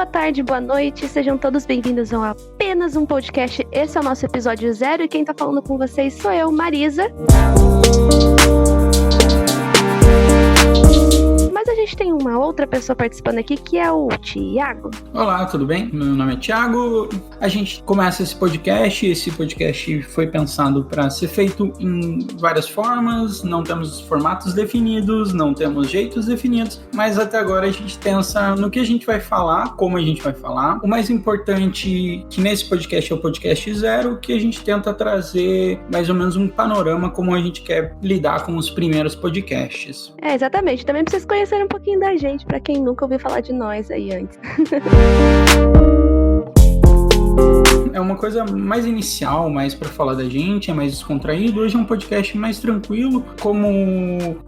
boa tarde, boa noite, sejam todos bem-vindos a Apenas um Podcast. Esse é o nosso episódio 0 e quem tá falando com vocês sou eu, Marisa. Mas a gente tem uma outra pessoa participando aqui, que é o Thiago. Olá, tudo bem? Meu nome é Thiago. A gente começa esse podcast. Esse podcast foi pensado para ser feito em várias formas. Não temos formatos definidos, não temos jeitos definidos, mas até agora a gente pensa no que a gente vai falar, como a gente vai falar. O mais importante que nesse podcast é o podcast 0, que a gente tenta trazer mais ou menos um panorama como a gente quer lidar com os primeiros podcasts. Exatamente. Também pra vocês conhecerem um pouquinho da gente, pra quem nunca ouviu falar de nós aí antes. É uma coisa mais inicial, mais para falar da gente, é mais descontraído. Hoje é um podcast mais tranquilo. Como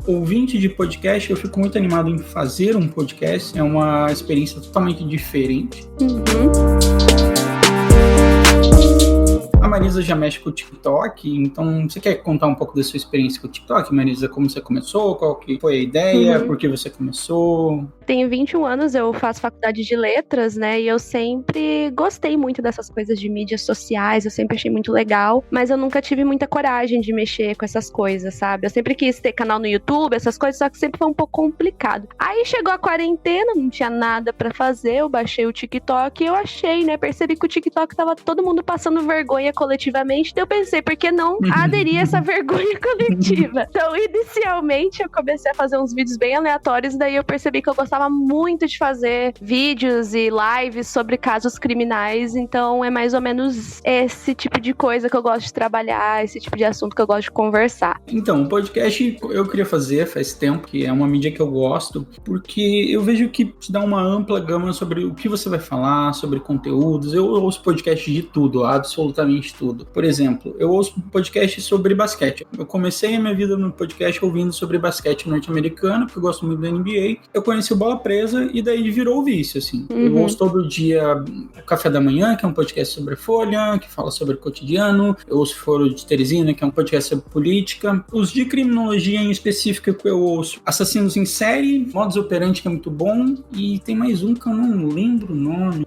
ouvinte de podcast, eu fico muito animado em fazer um podcast. É uma experiência totalmente diferente. A Marisa já mexe com o TikTok, então você quer contar um pouco da sua experiência com o TikTok, Marisa? Como você começou? Qual que foi a ideia? Por que você começou? Tenho 21 anos, eu faço faculdade de letras, né, e eu sempre gostei muito dessas coisas de mídias sociais, eu sempre achei muito legal, mas eu nunca tive muita coragem de mexer com essas coisas, sabe? Eu sempre quis ter canal no YouTube, essas coisas, só que sempre foi um pouco complicado. Aí chegou a quarentena, não tinha nada pra fazer, eu baixei o TikTok e eu achei, né, percebi que o TikTok tava todo mundo passando vergonha coletivamente, então eu pensei, por que não aderir a essa vergonha coletiva? Então, inicialmente, eu comecei a fazer uns vídeos bem aleatórios, daí eu percebi que eu gostava muito de fazer vídeos e lives sobre casos criminais, então é mais ou menos esse tipo de coisa que eu gosto de trabalhar, esse tipo de assunto que eu gosto de conversar. Então, o podcast eu queria fazer faz tempo, que é uma mídia que eu gosto, porque eu vejo que te dá uma ampla gama sobre o que você vai falar, sobre conteúdos. Eu ouço podcast de tudo, absolutamente tudo. Por exemplo, eu ouço podcast sobre basquete. Eu comecei a minha vida no podcast ouvindo sobre basquete norte-americano, porque eu gosto muito da NBA. Eu conheci o Bola Presa e daí virou o vício, assim. Eu ouço todo dia o Café da Manhã, que é um podcast sobre Folha, que fala sobre o cotidiano. Eu ouço Foro de Teresina, que é um podcast sobre política. Os de criminologia em específico que eu ouço Assassinos em Série, Modus Operandi, que é muito bom, e tem mais um que eu não lembro o nome.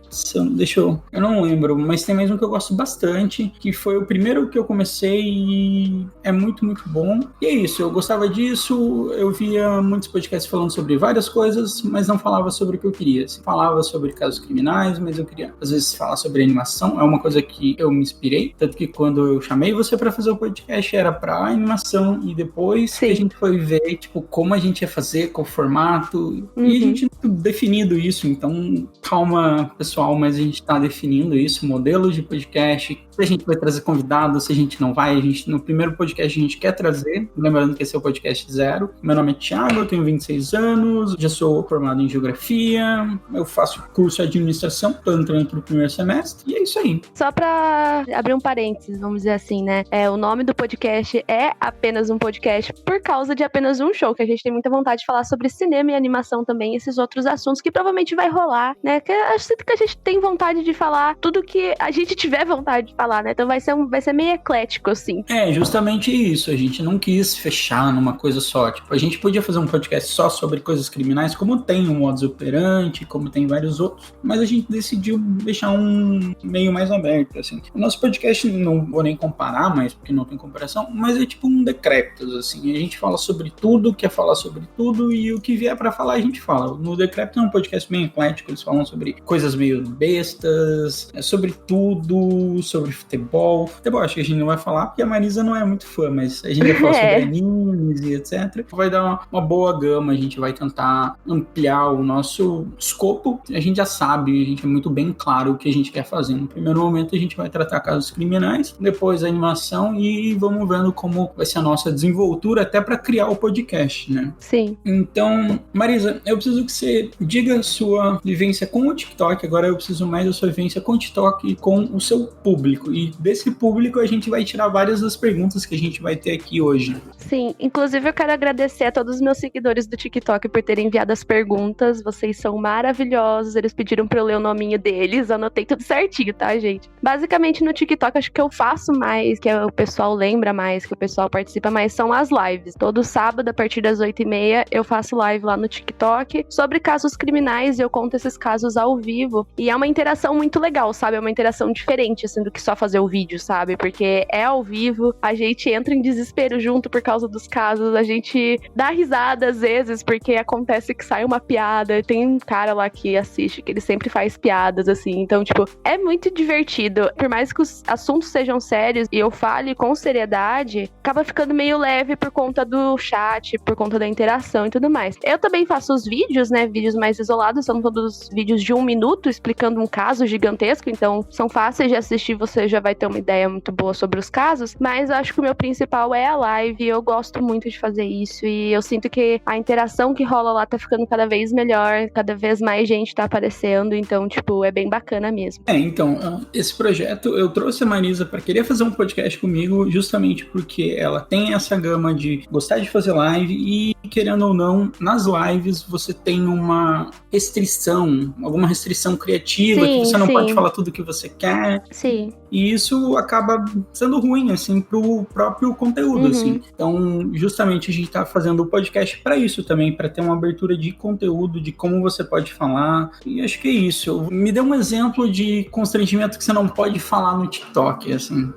Eu não lembro, mas tem mais um que eu gosto bastante, que foi o primeiro que eu comecei e é muito, muito bom. E é isso, eu gostava disso, eu via muitos podcasts falando sobre várias coisas, mas não falava sobre o que eu queria. Assim, falava sobre casos criminais, mas eu queria, às vezes, falar sobre animação. É uma coisa que eu me inspirei, tanto que quando eu chamei você para fazer o podcast, era para animação, e depois que a gente foi ver, tipo, como a gente ia fazer, qual formato, e a gente não definido isso, então calma, pessoal, mas a gente tá definindo isso, modelos de podcast, se a gente vai trazer convidados, se a gente não vai, no primeiro podcast a gente quer trazer, lembrando que esse é o podcast 0. Meu nome é Thiago, eu tenho 26 anos, já sou formado em geografia, eu faço curso de administração, tô entrando pro primeiro semestre, e é isso aí. Só pra abrir um parênteses, vamos dizer assim, né, o nome do podcast é Apenas um Podcast por causa de apenas um show, que a gente tem muita vontade de falar sobre cinema e animação também, esses outros assuntos que provavelmente vai rolar, né, que eu sinto que a gente tem vontade de falar tudo que a gente tiver vontade de falar, né, então vai ser meio eclético, assim. É, justamente isso, a gente não quis fechar numa coisa só, tipo, a gente podia fazer um podcast só sobre coisas criminais, como tem o Modus Operandi, como tem vários outros, mas a gente decidiu deixar um meio mais aberto, assim. O nosso podcast, não vou nem comparar, mas porque não tem comparação, mas é tipo um Decréptos, assim, a gente fala sobre tudo, quer falar sobre tudo, e o que vier pra falar a gente fala. No Decréptos é um podcast bem eclético, eles falam sobre coisas meio bestas, sobre tudo, sobre futebol. Futebol acho que a gente não vai falar, porque a Marisa não é muito fã, mas a gente vai falar sobre animes e etc. Vai dar uma boa gama, a gente vai tentar ampliar o nosso escopo. A gente já sabe, a gente é muito bem claro o que a gente quer fazer. No primeiro momento a gente vai tratar casos criminais, depois a animação e vamos vendo como vai ser a nossa desenvoltura até para criar o podcast, né? Sim. Então, Marisa, eu preciso que você diga a sua vivência com o TikTok, agora eu preciso mais da sua vivência com o TikTok e com o seu público. E E desse público a gente vai tirar várias das perguntas que a gente vai ter aqui hoje. Sim, inclusive eu quero agradecer a todos os meus seguidores do TikTok por terem enviado as perguntas. Vocês são maravilhosos. Eles pediram pra eu ler o nominho deles. Anotei tudo certinho, tá, gente? Basicamente no TikTok, acho que eu faço mais, que o pessoal lembra mais, que o pessoal participa mais, são as lives. Todo sábado, a partir das 8h30, eu faço live lá no TikTok sobre casos criminais e eu conto esses casos ao vivo. E é uma interação muito legal, sabe? É uma interação diferente, assim, do que só fazer o vídeo, sabe? Porque é ao vivo, a gente entra em desespero junto por causa dos casos, a gente dá risada às vezes, porque acontece que sai uma piada. Tem um cara lá que assiste, que ele sempre faz piadas, assim. Então, tipo, é muito divertido. Por mais que os assuntos sejam sérios e eu fale com seriedade, acaba ficando meio leve por conta do chat, por conta da interação e tudo mais. Eu também faço os vídeos, né? Vídeos mais isolados, são todos vídeos de 1 minuto explicando um caso gigantesco, então são fáceis de assistir, você já vai ter uma ideia muito boa sobre os casos, mas eu acho que o meu principal é a live, eu gosto muito de fazer isso e eu sinto que a interação que rola lá tá ficando cada vez melhor, cada vez mais gente tá aparecendo, então, tipo, é bem bacana mesmo. Então, esse projeto, eu trouxe a Marisa pra querer fazer um podcast comigo justamente porque ela tem essa gama de gostar de fazer live e, querendo ou não, nas lives você tem uma restrição, alguma restrição criativa, que você não pode falar tudo o que você quer. Sim. E isso acaba sendo ruim, assim, pro próprio conteúdo, assim. Então, justamente, a gente tá fazendo o podcast pra isso também, pra ter uma abertura de conteúdo, de como você pode falar. E acho que é isso. Me dê um exemplo de constrangimento que você não pode falar no TikTok, assim.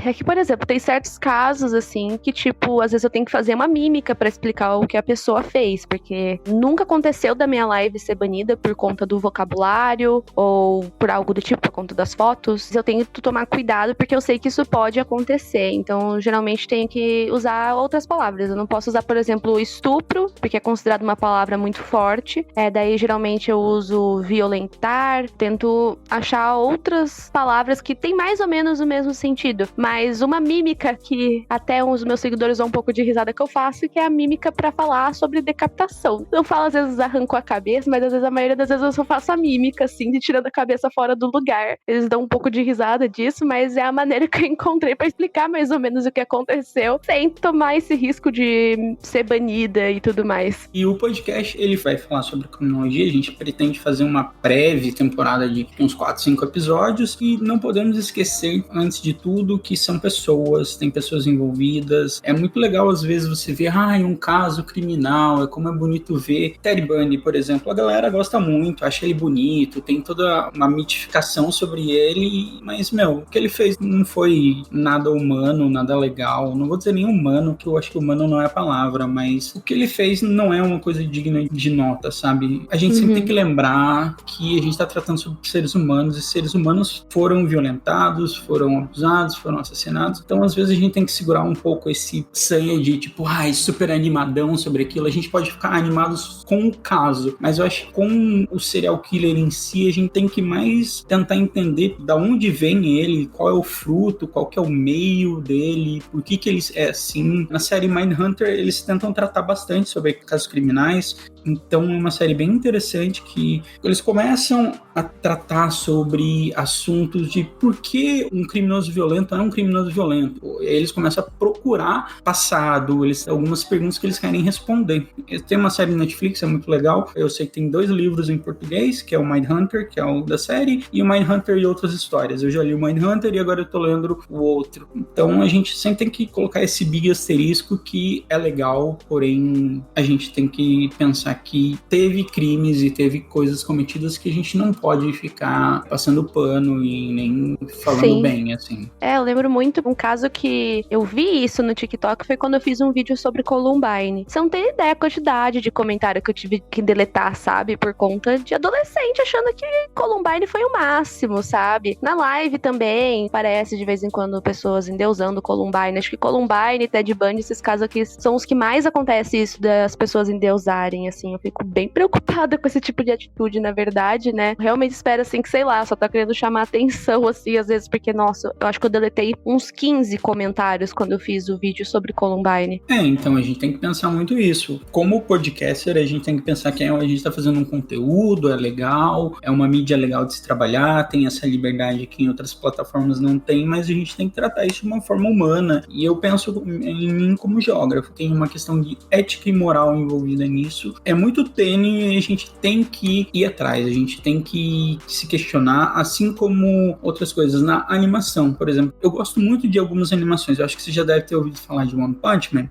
É que, por exemplo, tem certos casos, assim, que, tipo, às vezes eu tenho que fazer uma mímica pra explicar o que a pessoa fez, porque nunca aconteceu da minha live ser banida por conta do vocabulário ou por algo do tipo, por conta das fotos. Eu tenho que tomar cuidado porque eu sei que isso pode acontecer, então, geralmente, tenho que usar outras palavras. Eu não posso usar, por exemplo, estupro, porque é considerado uma palavra muito forte. Daí, geralmente, eu uso violentar, tento achar outras palavras que têm mais ou menos o mesmo sentido. Mas uma mímica que até os meus seguidores dão um pouco de risada que eu faço, que é a mímica pra falar sobre decapitação. Eu falo, às vezes, arranco a cabeça, mas às vezes, a maioria das vezes eu só faço a mímica, assim, de tirando a cabeça fora do lugar. Eles dão um pouco de risada disso, mas é a maneira que eu encontrei pra explicar mais ou menos o que aconteceu, sem tomar esse risco de ser banida e tudo mais. E o podcast, ele vai falar sobre criminologia, a gente pretende fazer uma breve temporada de uns 4, 5 episódios, e não podemos esquecer, antes de tudo, que são pessoas, tem pessoas envolvidas. É muito legal, às vezes, você ver, um caso criminal, como é bonito ver. Ted Bundy, por exemplo, a galera gosta muito, acha ele bonito, tem toda uma mitificação sobre ele, mas, o que ele fez não foi nada humano, nada legal. Não vou dizer nem humano, que eu acho que humano não é a palavra, mas o que ele fez não é uma coisa digna de nota, sabe? A gente sempre tem que lembrar que a gente tá tratando sobre seres humanos, e seres humanos foram violentados, foram abusados, foram assassinados. Então, às vezes, a gente tem que segurar um pouco esse sangue de, tipo, super animadão sobre aquilo. A gente pode ficar animados com o caso, mas eu acho que com o serial killer em si, a gente tem que mais tentar entender da onde vem ele, qual é o fruto, qual que é o meio dele, por que ele é assim. Na série Mindhunter, eles tentam tratar bastante sobre casos criminais, então é uma série bem interessante que eles começam a tratar sobre assuntos de por que um criminoso violento é um criminoso violento. Eles começam a procurar passado, algumas perguntas que eles querem responder. Tem uma série na Netflix, é muito legal. Eu sei que tem 2 livros em português, que é o Mindhunter, que é o da série, e o Mindhunter e Outras Histórias. Eu já li o Mindhunter e agora eu tô lendo o outro. Então a gente sempre tem que colocar esse big asterisco que é legal, porém a gente tem que pensar que teve crimes e teve coisas cometidas que a gente não pode ficar passando pano e nem falando bem, assim. Eu lembro muito um caso que eu vi isso no TikTok, foi quando eu fiz um vídeo sobre Columbine. Você não tem ideia a quantidade de comentário que eu tive que deletar, sabe? Por conta de adolescente achando que Columbine foi o máximo, sabe? Na live também, parece de vez em quando pessoas endeusando Columbine. Acho que Columbine, Ted Bundy, esses casos aqui são os que mais acontece isso das pessoas endeusarem, assim. Eu fico bem preocupada com esse tipo de atitude, na verdade, né? Realmente espero, assim, que, sei lá, só tá querendo chamar atenção, assim, às vezes, porque, nossa, eu acho que eu deletei coletei uns 15 comentários quando eu fiz o vídeo sobre Columbine. Então a gente tem que pensar muito isso. Como podcaster, a gente tem que pensar que a gente tá fazendo um conteúdo, é legal, é uma mídia legal de se trabalhar, tem essa liberdade que em outras plataformas não tem, mas a gente tem que tratar isso de uma forma humana. E eu penso em mim como geógrafo, tem uma questão de ética e moral envolvida nisso. É muito tênue e a gente tem que ir atrás, a gente tem que se questionar, assim como outras coisas. Na animação, por exemplo, eu gosto muito de algumas animações, eu acho que você já deve ter ouvido falar de One Punch Man.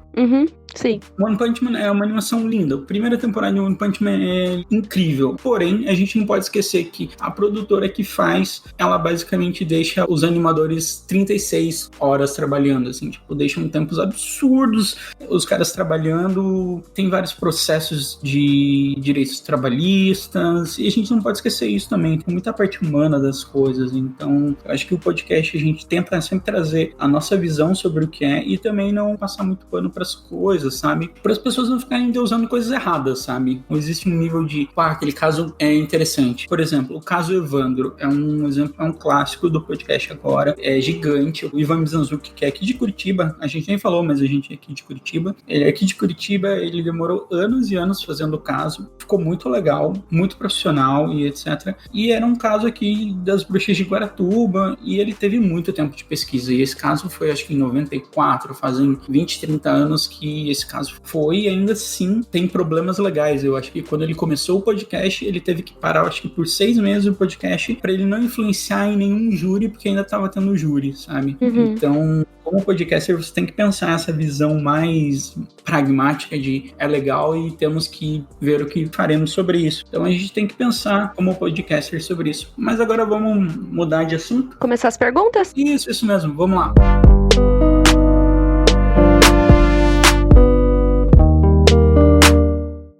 Sim. One Punch Man é uma animação linda. A primeira temporada de One Punch Man é incrível. Porém, a gente não pode esquecer que a produtora que faz, ela basicamente deixa os animadores 36 horas trabalhando, assim, tipo, deixam tempos absurdos os caras trabalhando. Tem vários processos de direitos trabalhistas e a gente não pode esquecer isso também. Tem muita parte humana das coisas. Então, eu acho que o podcast a gente tenta sempre trazer a nossa visão sobre o que é e também não passar muito pano para as coisas, sabe? Para as pessoas não ficarem usando coisas erradas, sabe? Não existe um nível de, aquele caso é interessante. Por exemplo, o caso Evandro é um exemplo, é um clássico do podcast agora, é gigante. O Ivan Mizanzuki, que é aqui de Curitiba, a gente nem falou, mas a gente é aqui de Curitiba. Ele é aqui de Curitiba, ele demorou anos e anos fazendo o caso, ficou muito legal, muito profissional e etc. E era um caso aqui das bruxas de Guaratuba e ele teve muito tempo de pesquisa. E esse caso foi, acho que em 94, fazem 20, 30 anos que esse caso foi, e ainda assim tem problemas legais. Eu acho que quando ele começou o podcast, ele teve que parar, acho que por 6 meses o podcast, para ele não influenciar em nenhum júri, porque ainda tava tendo júri, sabe? Então, como podcaster, você tem que pensar essa visão mais pragmática de é legal e temos que ver o que faremos sobre isso. Então a gente tem que pensar como podcaster sobre isso. Mas agora vamos mudar de assunto. Começar as perguntas? Isso mesmo, vamos lá.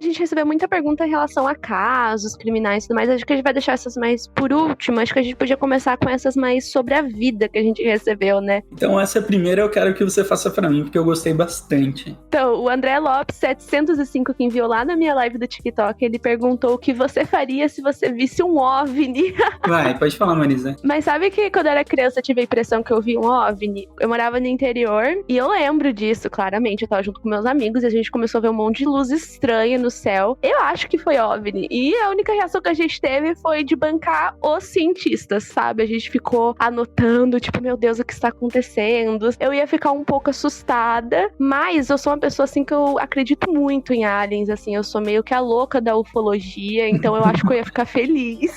A gente recebeu muita pergunta em relação a casos criminais e tudo mais. Acho que a gente vai deixar essas mais por último. Acho que a gente podia começar com essas mais sobre a vida que a gente recebeu, né? Então essa primeira eu quero que você faça pra mim, porque eu gostei bastante. Então, o André Lopes, 705, que enviou lá na minha live do TikTok, ele perguntou o que você faria se você visse um OVNI. Vai, pode falar, Marisa. Mas sabe que quando eu era criança eu tive a impressão que eu vi um OVNI? Eu morava no interior e eu lembro disso, claramente. Eu tava junto com meus amigos e a gente começou a ver um monte de luz estranha no céu. Eu acho que foi OVNI. E a única reação que a gente teve foi de bancar os cientistas, sabe? A gente ficou anotando, tipo, meu Deus, o que está acontecendo? Eu ia ficar um pouco assustada, mas eu sou uma pessoa, assim, que eu acredito muito em aliens, assim. Eu sou meio que a louca da ufologia, então eu acho que eu ia ficar feliz.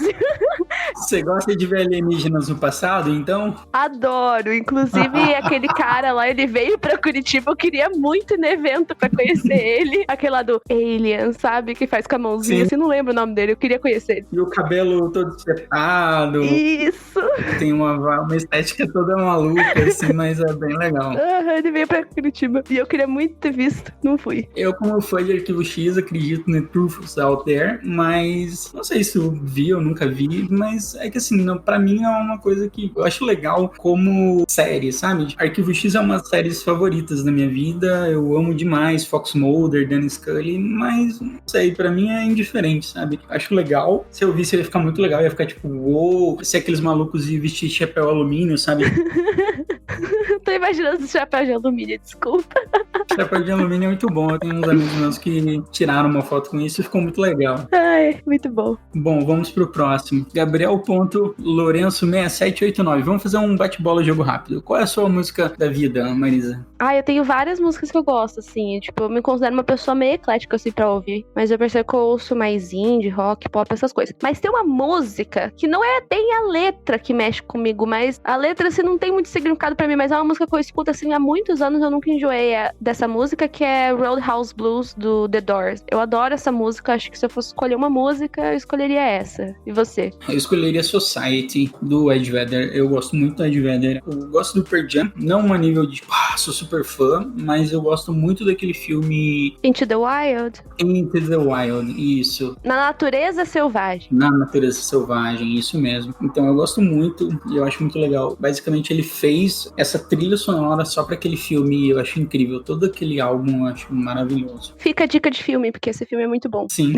Você gosta de ver alienígenas no passado, então? Adoro. Inclusive, aquele cara lá, ele veio pra Curitiba, eu queria muito ir no evento pra conhecer ele. Aquele lá do Alien, sabe? Que faz com a mãozinha, assim, não lembro o nome dele, eu queria conhecer ele. E o cabelo todo espetado. Isso! Tem uma estética toda maluca, assim, mas é bem legal. Ele veio pra Curitiba. E eu queria muito ter visto, não fui. Eu, como fã de Arquivo X, acredito no Truths Out There, mas não sei se eu vi ou nunca vi, mas é que assim, pra mim é uma coisa que eu acho legal como série, sabe? Arquivo X é uma das séries favoritas da minha vida, eu amo demais Fox Mulder, Dan Scully, mas não sei, pra mim é indiferente, sabe? Acho legal, se eu visse ia ficar muito legal, ia ficar tipo, uou, se aqueles malucos iam vestir chapéu alumínio, sabe? Tô imaginando esse chapéu de alumínio, desculpa. Chapéu de alumínio é muito bom, eu tenho uns amigos meus que tiraram uma foto com isso e ficou muito legal. Ai, muito bom. Bom, vamos pro próximo. Gabriel.Lourenço6789. Vamos fazer um bate-bola jogo rápido. Qual é a sua música da vida, Marisa? Eu tenho várias músicas que eu gosto, assim. Tipo, eu me considero uma pessoa meio eclética, assim, pra ouvir. Mas eu percebo que eu ouço mais indie, rock, pop, essas coisas. Mas tem uma música que não é bem a letra que mexe comigo, mas a letra, assim, não tem muito significado pra mim, mas é uma música que eu escuto, assim, há muitos anos, eu nunca enjoei dessa música, que é Roadhouse Blues, do The Doors. Eu adoro essa música, acho que se eu fosse escolher uma música, eu escolheria essa. E você? Eu escolheria Society, do Ed Vedder. Eu gosto muito do Ed Vedder. Eu gosto do Pearl Jam, não a nível de, sou super fã, mas eu gosto muito daquele filme... Into the Wild? Into the Wild, isso. Na natureza selvagem. Na natureza selvagem, isso mesmo. Então eu gosto muito e eu acho muito legal. Basicamente ele fez essa trilha trilha sonora só pra aquele filme eu acho incrível. Todo aquele álbum eu acho maravilhoso. Fica a dica de filme, porque esse filme é muito bom. Sim.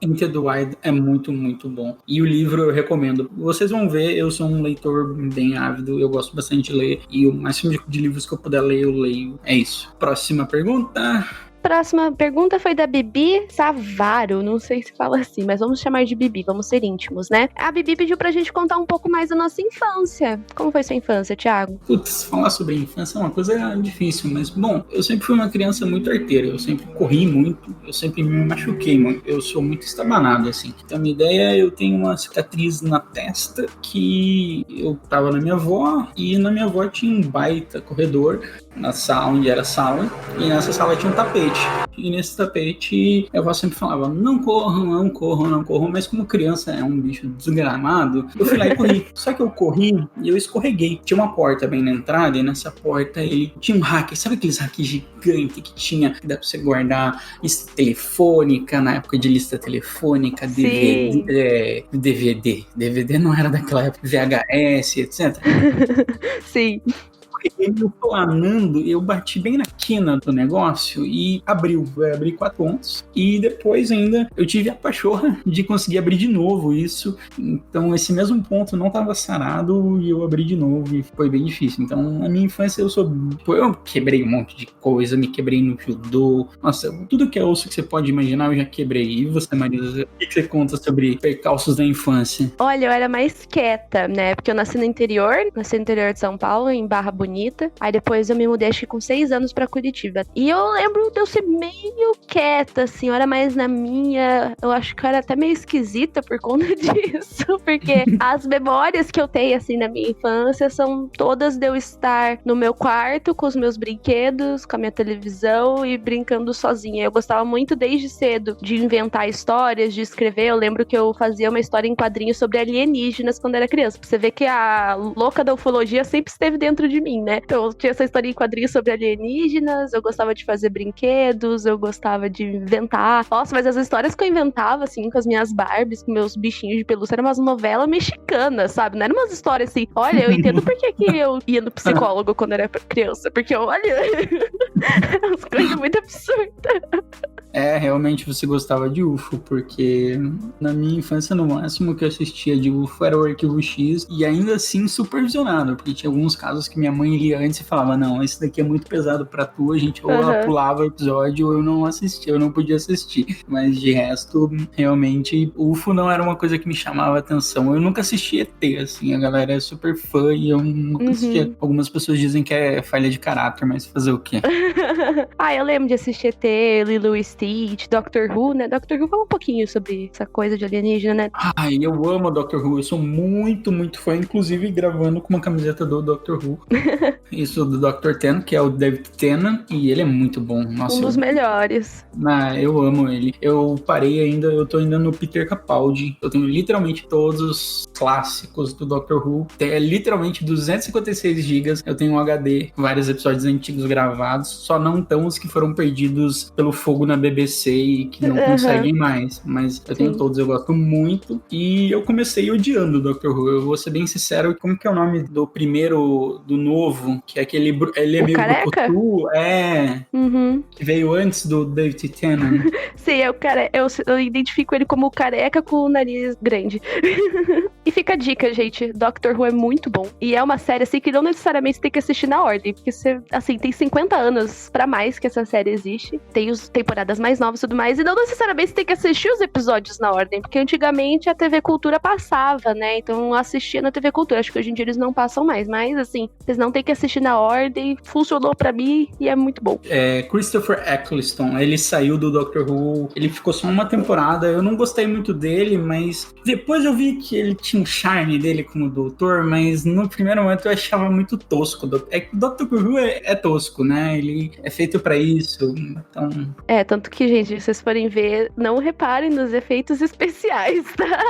Into the Wild é muito, muito bom. E o livro eu recomendo. Vocês vão ver, eu sou um leitor bem ávido, eu gosto bastante de ler. E o máximo de livros que eu puder ler, eu leio. É isso. Próxima pergunta. Próxima pergunta foi da Bibi Savaro, não sei se fala assim, mas vamos chamar de Bibi, vamos ser íntimos, né? A Bibi pediu pra gente contar um pouco mais da nossa infância. Como foi sua infância, Thiago? Putz, falar sobre infância é uma coisa difícil, mas, bom, eu sempre fui uma criança muito arteira, eu sempre corri muito, eu sempre me machuquei muito, eu sou muito estabanado, assim. Então, a minha ideia, eu tenho uma cicatriz na testa que eu tava na minha avó, e na minha avó tinha um baita corredor, na sala, onde era a sala, e nessa sala tinha um tapete. E nesse tapete, a avó sempre falava, não corram, não corram, não corram, mas como criança é um bicho desgramado, eu fui lá e corri. Só que eu corri e eu escorreguei. Tinha uma porta bem na entrada, e nessa porta ele tinha um rack, sabe aqueles rack gigantes que tinha, que dá pra você guardar lista telefônica, na época de lista telefônica, DVD. DVD não era daquela época, VHS, etc. Sim. Eu planando, eu bati bem na quina do negócio e abriu. Vai abrir 4 pontos. E depois ainda eu tive a pachorra de conseguir abrir de novo isso. Então esse mesmo ponto não estava sarado e eu abri de novo e foi bem difícil. Então na minha infância eu quebrei um monte de coisa, me quebrei no judô. Nossa, tudo que é osso que você pode imaginar eu já quebrei. E você, Marisa, o que você conta sobre percalços da infância? Olha, eu era mais quieta, né? Porque eu nasci no interior de São Paulo, em Barra Bonita. Aí depois eu me mudei, acho que com 6 anos pra Curitiba. E eu lembro de eu ser meio quieta, assim, eu era mais na minha. Eu acho que eu era até meio esquisita por conta disso. Porque as memórias que eu tenho, assim, na minha infância são todas de eu estar no meu quarto com os meus brinquedos, com a minha televisão e brincando sozinha. Eu gostava muito desde cedo de inventar histórias, de escrever. Eu lembro que eu fazia uma história em quadrinhos sobre alienígenas quando era criança. Pra você ver que a louca da ufologia sempre esteve dentro de mim, né? Então, eu tinha essa história em quadrinhos sobre alienígenas, eu gostava de fazer brinquedos, eu gostava de inventar. Nossa, mas as histórias que eu inventava, assim, com as minhas Barbies, com meus bichinhos de pelúcia, eram umas novelas mexicanas, sabe? Não eram umas histórias assim, olha, eu entendo por que eu ia no psicólogo quando era criança, porque, olha, as coisas muito absurdas. É, realmente você gostava de UFO, porque na minha infância, no máximo que eu assistia de UFO era o Arquivo X, e ainda assim supervisionado, porque tinha alguns casos que minha mãe lia antes e falava, não, esse daqui é muito pesado pra tu, a gente ou ela pulava o episódio ou eu não assistia, eu não podia assistir. Mas de resto, realmente, UFO não era uma coisa que me chamava atenção. Eu nunca assisti ET, assim, a galera é super fã e eu nunca assisti. Algumas pessoas dizem que é falha de caráter, mas fazer o quê? Eu lembro de assistir ET, Lilo e Stitch, Doctor Who, né? Doctor Who fala um pouquinho sobre essa coisa de alienígena, né? Eu amo Doctor Who, eu sou muito, muito fã, inclusive gravando com uma camiseta do Doctor Who. Isso do Dr. Ten, que é o David Tennant, e ele é muito bom. Nossa, um dos melhores. Eu amo ele. Eu tô ainda no Peter Capaldi. Eu tenho literalmente todos os clássicos do Doctor Who. Tem literalmente 256 GB. Eu tenho um HD, vários episódios antigos gravados, só não tão os que foram perdidos pelo fogo na BBC e que não conseguem mais. Mas eu tenho todos, eu gosto muito. E eu comecei odiando o Doctor Who. Eu vou ser bem sincero, como que é o nome do primeiro, do novo? Que é aquele... Ele é meio brucutu, que veio antes do David Tennant. Sim, eu identifico ele como careca com o nariz grande. E fica a dica, gente, Doctor Who é muito bom. E é uma série, assim, que não necessariamente tem que assistir na ordem, porque você, assim, tem 50 anos pra mais que essa série existe, tem as temporadas mais novas e tudo mais, e não necessariamente você tem que assistir os episódios na ordem, porque antigamente a TV Cultura passava, né, então assistia na TV Cultura, acho que hoje em dia eles não passam mais, mas, assim, vocês não tem que assistir na ordem, funcionou pra mim e é muito bom. Christopher Eccleston, ele saiu do Doctor Who, ele ficou só uma temporada, eu não gostei muito dele, mas depois eu vi que ele tinha um charme dele como doutor, mas no primeiro momento eu achava muito tosco. É que o Doctor Who é tosco, né? Ele é feito pra isso, então... Tanto que, gente, se vocês forem ver, não reparem nos efeitos especiais, tá?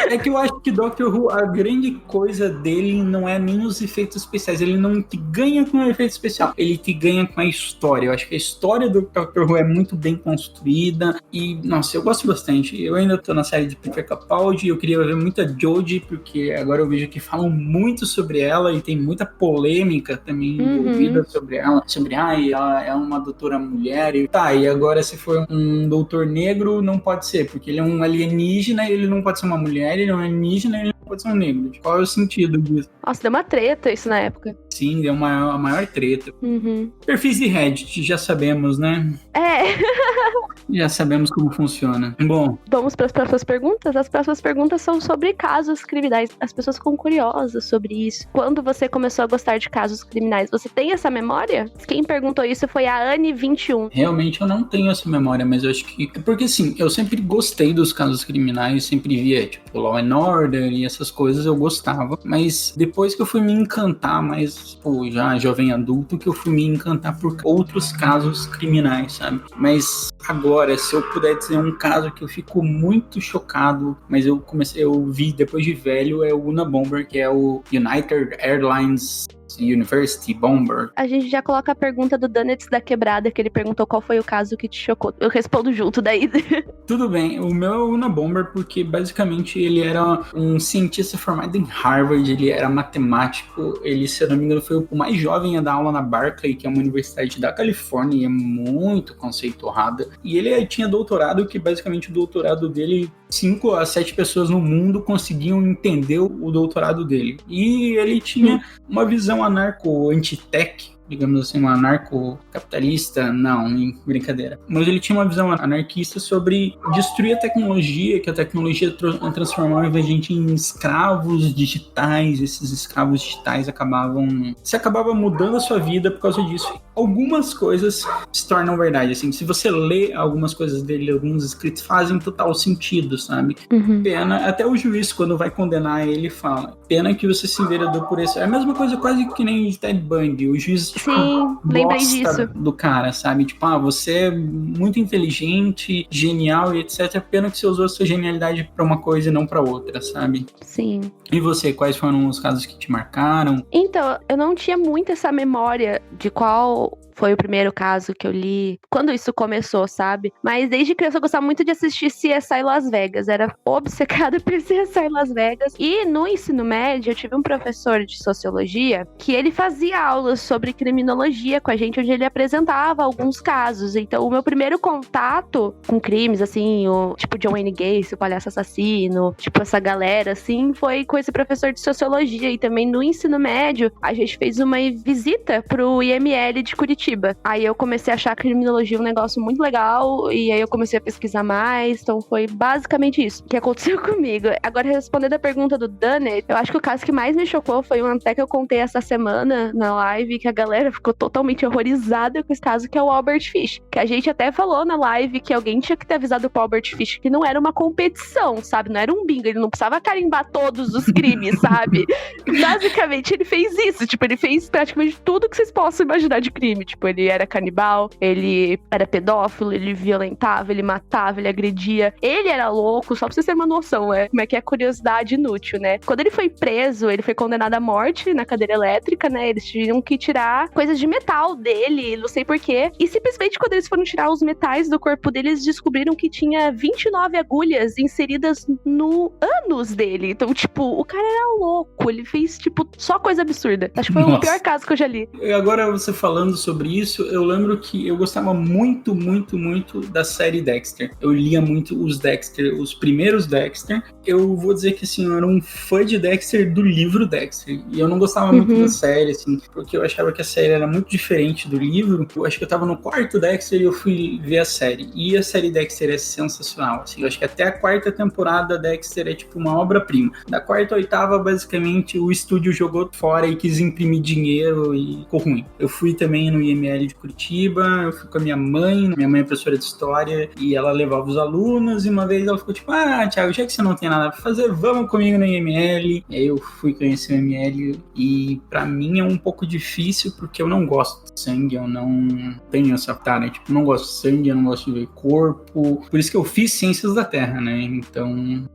É que eu acho que Doctor Who, a grande coisa dele não é nem os efeitos especiais. Ele não te ganha com o efeito especial, ele te ganha com a história. Eu acho que a história do Doctor Who é muito bem construída e, nossa, eu gosto bastante. Eu ainda tô na série de Peter Capaldi, eu queria ver muita Jodie, porque agora eu vejo que falam muito sobre ela e tem muita polêmica também envolvida sobre ela. Sobre, ela é uma doutora mulher e tá, e agora se for um doutor negro, não pode ser, porque ele é um alienígena e ele não pode ser uma mulher, ele é um alienígena e ele não pode ser um negro. Qual é o sentido disso? Nossa, deu uma treta isso na época. Sim, deu a maior treta. Perfis de Reddit, já sabemos, né? Já sabemos como funciona. Bom, vamos para as próximas perguntas? As próximas perguntas são sobre casos criminais. As pessoas ficam curiosas sobre isso. Quando você começou a gostar de casos criminais, você tem essa memória? Quem perguntou isso foi a Anne21. Realmente eu não tenho essa memória, mas eu acho que... Porque assim, eu sempre gostei dos casos criminais, sempre via, tipo, Law and Order e essas coisas, eu gostava. Mas depois que eu fui me encantar mais, tipo, já jovem adulto, que eu fui me encantar por outros casos criminais, sabe? Mas agora, se eu puder dizer um caso que eu fico muito chocado, mas eu vi depois de velho, é o Unabomber, que é o United Airlines University Bomber. A gente já coloca a pergunta do Donuts da Quebrada, que ele perguntou qual foi o caso que te chocou. Eu respondo junto daí. Tudo bem, o meu é o Unabomber porque basicamente ele era um cientista formado em Harvard, ele era matemático, ele, se eu não me engano, foi o mais jovem a dar aula na Berkeley, que é uma universidade da Califórnia e é muito conceituada. E ele tinha doutorado, que basicamente o doutorado dele, 5 a 7 pessoas no mundo conseguiam entender o doutorado dele. E ele tinha uma visão anarco-antitech, digamos assim, um anarco-capitalista, não, brincadeira. Mas ele tinha uma visão anarquista sobre destruir a tecnologia, que a tecnologia transformava a gente em escravos digitais. Esses escravos digitais acabava mudando a sua vida por causa disso. Algumas coisas se tornam verdade, assim, se você lê algumas coisas dele, alguns escritos fazem total sentido, sabe? Pena, até o juiz, quando vai condenar ele, fala, pena que você se enveredou por isso. É a mesma coisa quase que nem de Ted Bundy, o juiz lembrei disso. Do cara, sabe? Tipo, você é muito inteligente, genial e etc. Pena que você usou a sua genialidade pra uma coisa e não pra outra, sabe? Sim. E você, quais foram os casos que te marcaram? Então, eu não tinha muito essa memória de qual foi o primeiro caso que eu li, quando isso começou, sabe? Mas desde criança eu gostava muito de assistir CSI Las Vegas, era obcecada por CSI Las Vegas. E no ensino médio eu tive um professor de sociologia que ele fazia aulas sobre criminologia com a gente, onde ele apresentava alguns casos. Então o meu primeiro contato com crimes, assim, tipo John Wayne Gacy, o palhaço assassino, tipo essa galera, assim, foi com esse professor de sociologia. E também no ensino médio a gente fez uma visita pro IML de Curitiba. Aí eu comecei a achar a criminologia um negócio muito legal, e aí eu comecei a pesquisar mais, então foi basicamente isso que aconteceu comigo. Agora, respondendo a pergunta do Dunnett, eu acho que o caso que mais me chocou foi um até que eu contei essa semana na live, que a galera ficou totalmente horrorizada com esse caso, que é o Albert Fish, que a gente até falou na live que alguém tinha que ter avisado pro Albert Fish que não era uma competição, sabe? Não era um bingo, ele não precisava carimbar todos os crimes, sabe? Basicamente, ele fez isso, tipo, ele fez praticamente tudo que vocês possam imaginar de crime, tipo, ele era canibal, ele era pedófilo, ele violentava, ele matava, ele agredia. Ele era louco, só pra vocês terem uma noção, como é que é curiosidade inútil, né? Quando ele foi preso, ele foi condenado à morte na cadeira elétrica, né? Eles tinham que tirar coisas de metal dele, não sei porquê. E simplesmente quando eles foram tirar os metais do corpo dele, eles descobriram que tinha 29 agulhas inseridas no ânus dele. Então, tipo, o cara era louco, ele fez, tipo, só coisa absurda. Acho que foi o pior caso que eu já li. E agora você falando sobre isso, eu lembro que eu gostava muito, muito, muito da série Dexter. Eu lia muito os Dexter, os primeiros Dexter. Eu vou dizer que, assim, eu era um fã de Dexter do livro Dexter. E eu não gostava muito da série, assim, porque eu achava que a série era muito diferente do livro. Eu acho que eu tava no quarto Dexter e eu fui ver a série. E a série Dexter é sensacional, assim. Eu acho que até a quarta temporada Dexter é, tipo, uma obra-prima. Da quarta à oitava, basicamente, o estúdio jogou fora e quis imprimir dinheiro e ficou ruim. Eu fui também no IML IML de Curitiba, eu fui com a minha mãe é professora de história, e ela levava os alunos, e uma vez ela ficou tipo, Thiago, já que você não tem nada pra fazer, vamos comigo no IML. E aí eu fui conhecer o IML, e pra mim é um pouco difícil, porque eu não gosto de sangue, eu não tenho essa tara, tipo, não gosto de sangue, eu não gosto de ver corpo, por isso que eu fiz Ciências da Terra, né, então...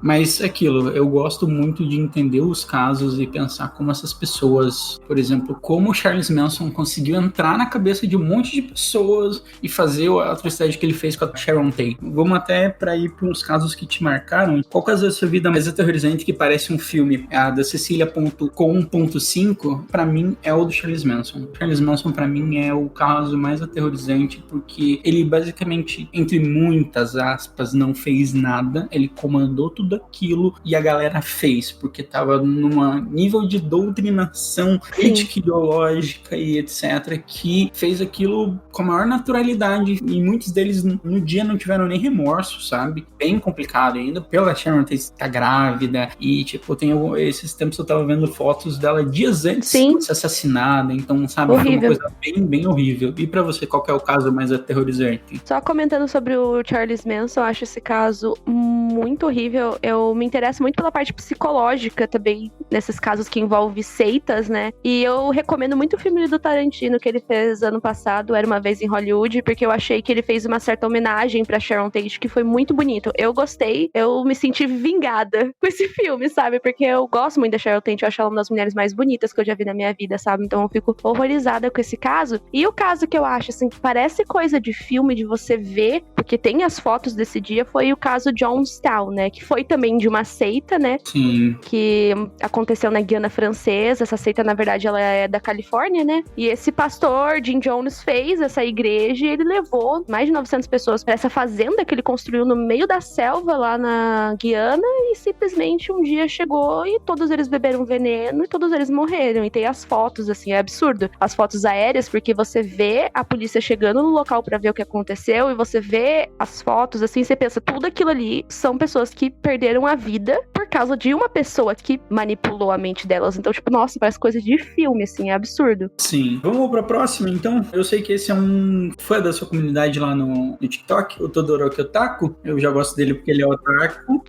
Mas aquilo, eu gosto muito de entender os casos e pensar como essas pessoas, por exemplo, como o Charles Manson conseguiu entrar na cabeça de um monte de pessoas e fazer a atrocidade que ele fez com a Sharon Tate. Vamos até para ir para uns casos que te marcaram. Qual caso da sua vida mais aterrorizante que parece um filme? A da Cecília.com.5, para mim, é o do Charles Manson. Charles Manson, para mim, é o caso mais aterrorizante porque ele basicamente, entre muitas aspas, não fez nada. Ele comandou tudo aquilo e a galera fez, porque tava num nível de doutrinação ética, ideológica e etc, que fez aquilo com a maior naturalidade, e muitos deles no dia não tiveram nem remorso, sabe? Bem complicado ainda, pela Sharon Tate estar grávida, e tipo, esses tempos eu tava vendo fotos dela dias antes de ser assassinada, então, sabe, horrível. Foi uma coisa bem, bem horrível. E pra você, qual que é o caso mais aterrorizante? Só comentando sobre o Charles Manson, eu acho esse caso muito horrível. Eu me interesso muito pela parte psicológica também, nesses casos que envolvem seitas, né? E eu recomendo muito o filme do Tarantino que ele fez ano passado, Era Uma Vez em Hollywood, porque eu achei que ele fez uma certa homenagem pra Sharon Tate, que foi muito bonito. Eu gostei, eu me senti vingada com esse filme, sabe? Porque eu gosto muito da Sharon Tate, eu acho ela uma das mulheres mais bonitas que eu já vi na minha vida, sabe? Então eu fico horrorizada com esse caso. E o caso que eu acho, assim, que parece coisa de filme, de você ver, porque tem as fotos desse dia, foi o caso Jonestown, né? Que foi também de uma seita, né? Sim. Que aconteceu na Guiana Francesa. Essa seita, na verdade, ela é da Califórnia, né? E esse pastor, Jim Jones, fez essa igreja e ele levou mais de 900 pessoas para essa fazenda que ele construiu no meio da selva lá na Guiana, e simplesmente um dia chegou e todos eles beberam veneno e todos eles morreram. E tem as fotos, assim, é absurdo. As fotos aéreas, porque você vê a polícia chegando no local para ver o que aconteceu, e você vê as fotos, assim, você pensa, tudo aquilo ali são pessoas que perderam a vida por causa de uma pessoa que manipulou a mente delas. Então, tipo, nossa, parece coisa de filme, assim, é absurdo. Sim. Vamos pra próxima, então? Eu sei que esse é um fã da sua comunidade lá no TikTok, o Todoroki Otaku. Eu já gosto dele porque ele é otaku.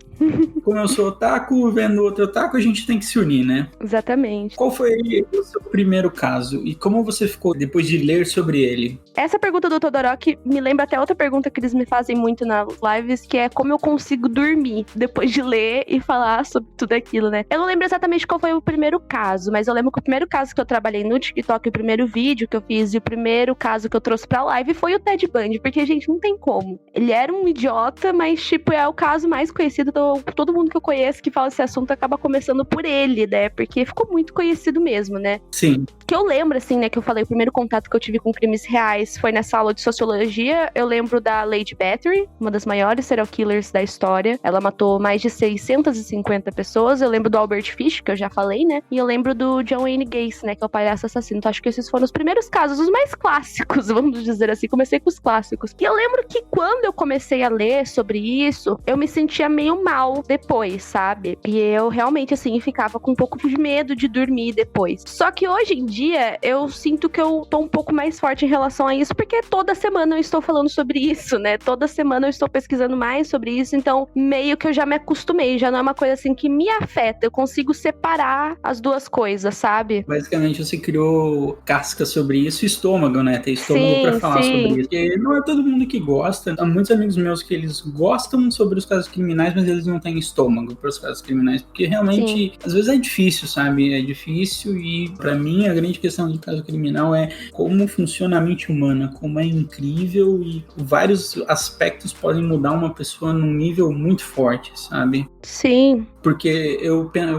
Como eu sou otaku, vendo outro otaku, a gente tem que se unir, né? Exatamente. Qual foi o seu primeiro caso? E como você ficou depois de ler sobre ele? Essa pergunta do Todoroki me lembra até outra pergunta que eles me fazem muito nas lives, que é como eu consigo dormir depois de ler e falar sobre tudo aquilo, né? Eu não lembro exatamente qual foi o primeiro caso, mas eu lembro que o primeiro caso que eu trabalhei no TikTok, o primeiro vídeo que eu fiz e o primeiro caso que eu trouxe pra live foi o Ted Bundy, porque, gente, não tem como. Ele era um idiota, mas, tipo, é o caso mais conhecido, todo mundo que eu conheço que fala esse assunto acaba começando por ele, né? Porque ficou muito conhecido mesmo, né? Sim. Que eu lembro, assim, né, que eu falei, o primeiro contato que eu tive com crimes reais foi nessa aula de sociologia. Eu lembro da Lady Bathory, uma das maiores serial killers da história. Ela matou mais de 650 pessoas. Eu lembro do Albert Fish, que eu já falei, né? E eu lembro do John Wayne Gacy, né, que é o palhaço assassino. Então acho que esses foram os primeiros casos, os mais clássicos, vamos dizer assim. Comecei com os clássicos. E eu lembro que quando eu comecei a ler sobre isso, eu me sentia meio mal depois, sabe? E eu realmente, assim, ficava com um pouco de medo de dormir depois. Só que hoje em dia, eu sinto que eu tô um pouco mais forte em relação a isso, porque toda semana eu estou falando sobre isso, né? Toda semana eu estou pesquisando mais sobre isso, então meio que eu já me acostumei, já não é uma coisa assim que me afeta, eu consigo separar as duas coisas, sabe? Basicamente você criou casca sobre isso e estômago, né? Tem estômago pra falar sobre isso. Porque não é todo mundo que gosta, há muitos amigos meus que eles gostam sobre os casos criminais, mas eles não têm estômago para os casos criminais, porque realmente, às vezes é difícil, sabe? É difícil, e pra mim a grande questão de caso criminal é como funciona a mente humana, como é incrível, e vários aspectos podem mudar uma pessoa num nível muito forte, sabe? Sim. Porque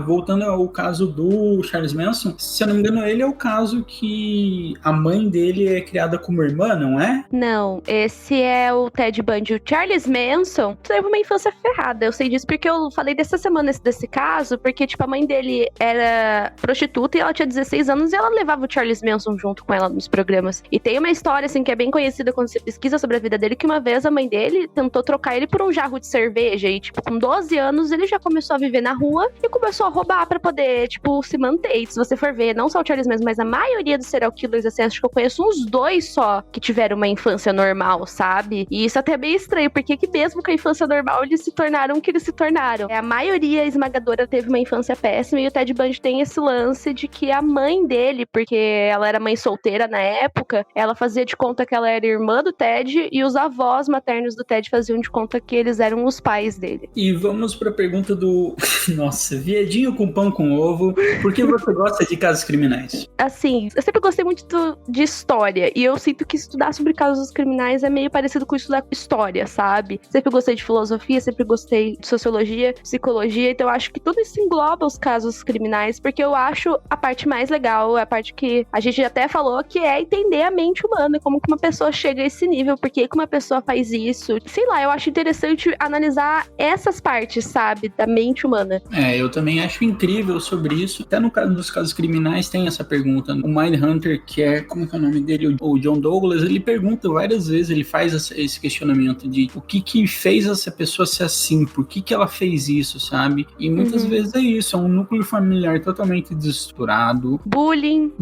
voltando ao caso do Charles Manson, se eu não me engano, ele é o caso que a mãe dele é criada como irmã, não é? Não, esse é o Ted Bundy. O Charles Manson teve uma infância ferrada. Eu sei disso porque eu falei dessa semana desse caso, porque, tipo, a mãe dele era prostituta e ela tinha 16 anos e ela levava o Charles Manson junto com ela nos programas. E tem uma história, assim, que é bem conhecida quando você pesquisa sobre a vida dele, que uma vez a mãe dele tentou trocar ele por um jarro de cerveja e, tipo, com 12 anos ele já começou a viver viver na rua e começou a roubar pra poder, tipo, se manter. E se você for ver, não só o Charles Manson, mas a maioria dos serial killers, assim, acho que eu conheço uns 2 só que tiveram uma infância normal, sabe? E isso até é bem estranho, porque que mesmo com a infância normal, eles se tornaram o que eles se tornaram. A maioria esmagadora teve uma infância péssima, e o Ted Bundy tem esse lance de que a mãe dele, porque ela era mãe solteira na época, ela fazia de conta que ela era irmã do Ted, e os avós maternos do Ted faziam de conta que eles eram os pais dele. E vamos pra pergunta do... Nossa, viadinho com pão com ovo. Por que você gosta de casos criminais? Assim, eu sempre gostei muito de história, e eu sinto que estudar sobre casos criminais é meio parecido com estudar história, sabe? Sempre gostei de filosofia, sempre gostei de sociologia, psicologia, então eu acho que tudo isso engloba os casos criminais, porque eu acho a parte mais legal, a parte que a gente até falou, que é entender a mente humana, como que uma pessoa chega a esse nível, por que uma pessoa faz isso. Sei lá, eu acho interessante analisar essas partes, sabe, da mente humana. Eu também acho incrível sobre isso. Até no caso dos casos criminais tem essa pergunta. O Mindhunter, que é, como é que é o nome dele? O John Douglas, ele pergunta várias vezes, ele faz esse questionamento de o que fez essa pessoa ser assim, por que ela fez isso, sabe? E muitas vezes é isso, é um núcleo familiar totalmente desestruturado. Bullying,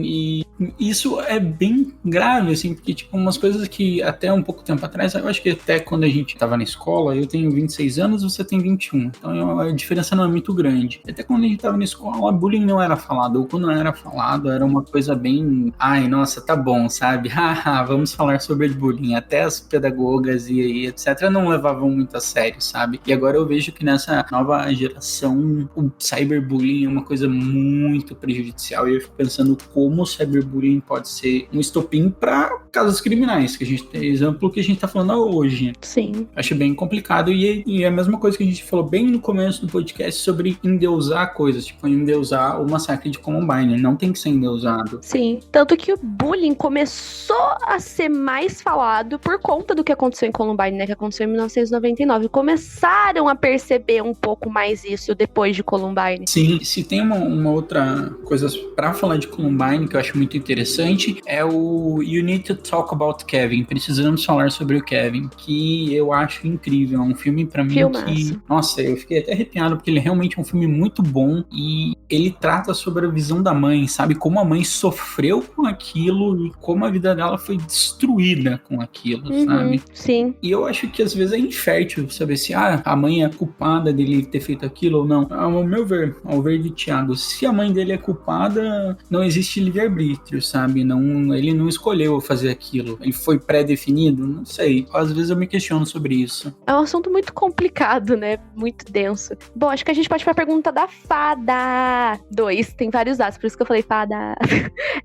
e isso é bem grave, assim, porque, tipo, umas coisas que até um pouco tempo atrás, eu acho que até quando a gente tava na escola, eu tenho 26 anos, você tem 21, então a diferença não é muito grande. Até quando a gente tava na escola, bullying não era falado, ou quando não era falado, era uma coisa bem, ai, nossa, tá bom, sabe? Haha, vamos falar sobre bullying. Até as pedagogas e etc. não levavam muito a sério, sabe? E agora eu vejo que nessa nova geração, o cyberbullying é uma coisa muito prejudicial, e eu fico pensando como o cyberbullying pode ser um estopim para casos criminais, que a gente tem exemplo que a gente tá falando hoje. Sim. Acho bem complicado, e é a mesma coisa que a gente falou bem no começo do podcast sobre endeusar coisas, tipo endeusar o massacre de Columbine, não tem que ser endeusado. Sim, tanto que o bullying começou a ser mais falado por conta do que aconteceu em Columbine, né, que aconteceu em 1999. Começaram a perceber um pouco mais isso depois de Columbine. Sim, se tem uma outra coisa pra falar de Columbine que eu acho muito interessante, é o You Need to Talk About Kevin. Precisamos falar sobre o Kevin, que eu acho incrível. É um filme pra mim que... Nossa, eu fiquei até arrepiado, porque ele realmente é um filme muito bom, e ele trata sobre a visão da mãe, sabe? Como a mãe sofreu com aquilo e como a vida dela foi destruída com aquilo, sabe? Sim. E eu acho que às vezes é infértil saber se a mãe é culpada dele ter feito aquilo ou não. Ao meu ver, ao ver de Thiago, se a mãe dele é culpada, não existe livre-arbítrio, sabe? Não, ele não escolheu fazer aquilo. Ele foi pré-definido? Não sei. Às vezes eu me questiono sobre isso. É um assunto muito complicado, né? Muito denso. Bom, acho que a gente pode ir pra pergunta da Fada 2. Tem vários dados, por isso que eu falei Fada.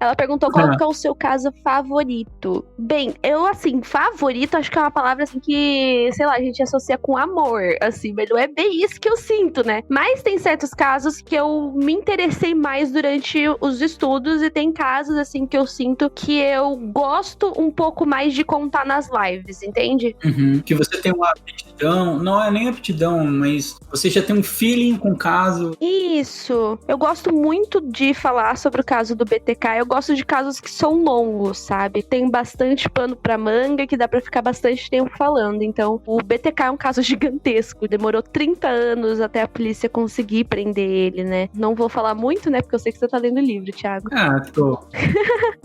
Ela perguntou qual que é o seu caso favorito. Bem, eu, assim, favorito, acho que é uma palavra, assim, que, sei lá, a gente associa com amor, assim, mas não é bem isso que eu sinto, né? Mas tem certos casos que eu me interessei mais durante os estudos, e tem casos, assim, que eu sinto que eu gosto um pouco mais de contar nas lives, entende? Que você tem uma aptidão, não é nem aptidão, mas você já tem um feeling com o caso. Isso. Eu gosto muito de falar sobre o caso do BTK. Eu gosto de casos que são longos, sabe? Tem bastante pano pra manga, que dá pra ficar bastante tempo falando. Então, o BTK é um caso gigantesco. Demorou 30 anos até a polícia conseguir prender ele, né? Não vou falar muito, né? Porque eu sei que você tá lendo o livro, Thiago. Tô.